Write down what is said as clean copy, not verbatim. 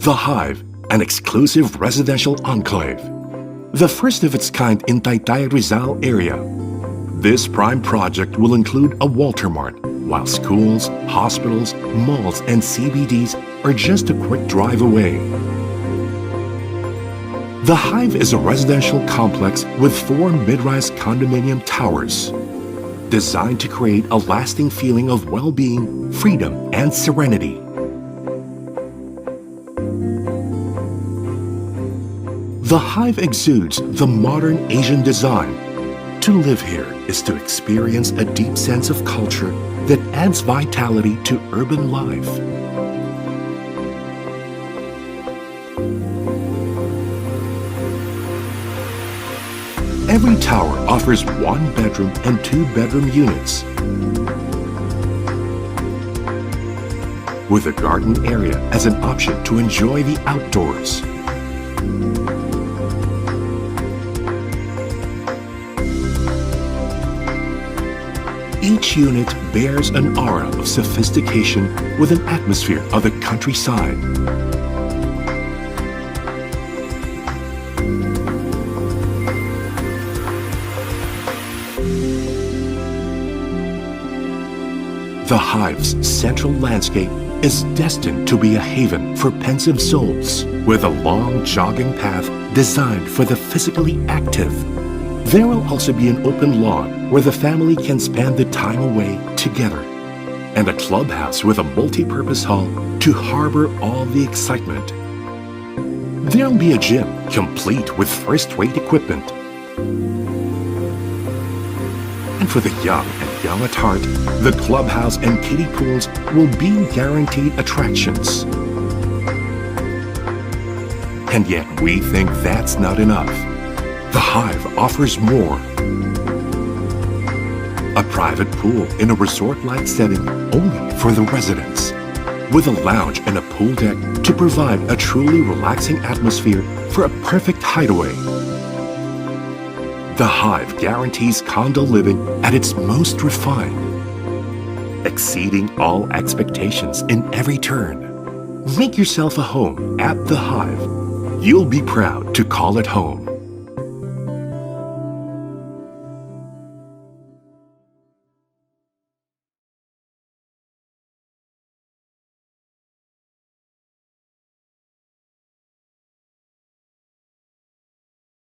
The Hive, an exclusive residential enclave. The first of its kind in Taytay Rizal area. This prime project will include a Walter Mart, while schools, hospitals, malls, and CBDs are just a quick drive away. The Hive is a residential complex with 4 mid-rise condominium towers, designed to create a lasting feeling of well-being, freedom, and serenity. The Hive exudes the modern Asian design. To live here is to experience a deep sense of culture that adds vitality to urban life. Every tower offers 1 bedroom and 2 bedroom units, with a garden area as an option to enjoy the outdoors. Each unit bears an aura of sophistication with an atmosphere of the countryside. The Hive's central landscape is destined to be a haven for pensive souls, with a long jogging path designed for the physically active. There will also be an open lawn where the family can spend the time away together, and a clubhouse with a multi-purpose hall to harbor all the excitement. There'll be a gym complete with first-rate equipment. And for the young and young at heart, the clubhouse and kiddie pools will be guaranteed attractions. And yet we think that's not enough. The Hive offers more. A private pool in a resort-like setting only for the residents, with a lounge and a pool deck to provide a truly relaxing atmosphere for a perfect hideaway. The Hive guarantees condo living at its most refined, exceeding all expectations in every turn. Make yourself a home at The Hive. You'll be proud to call it home.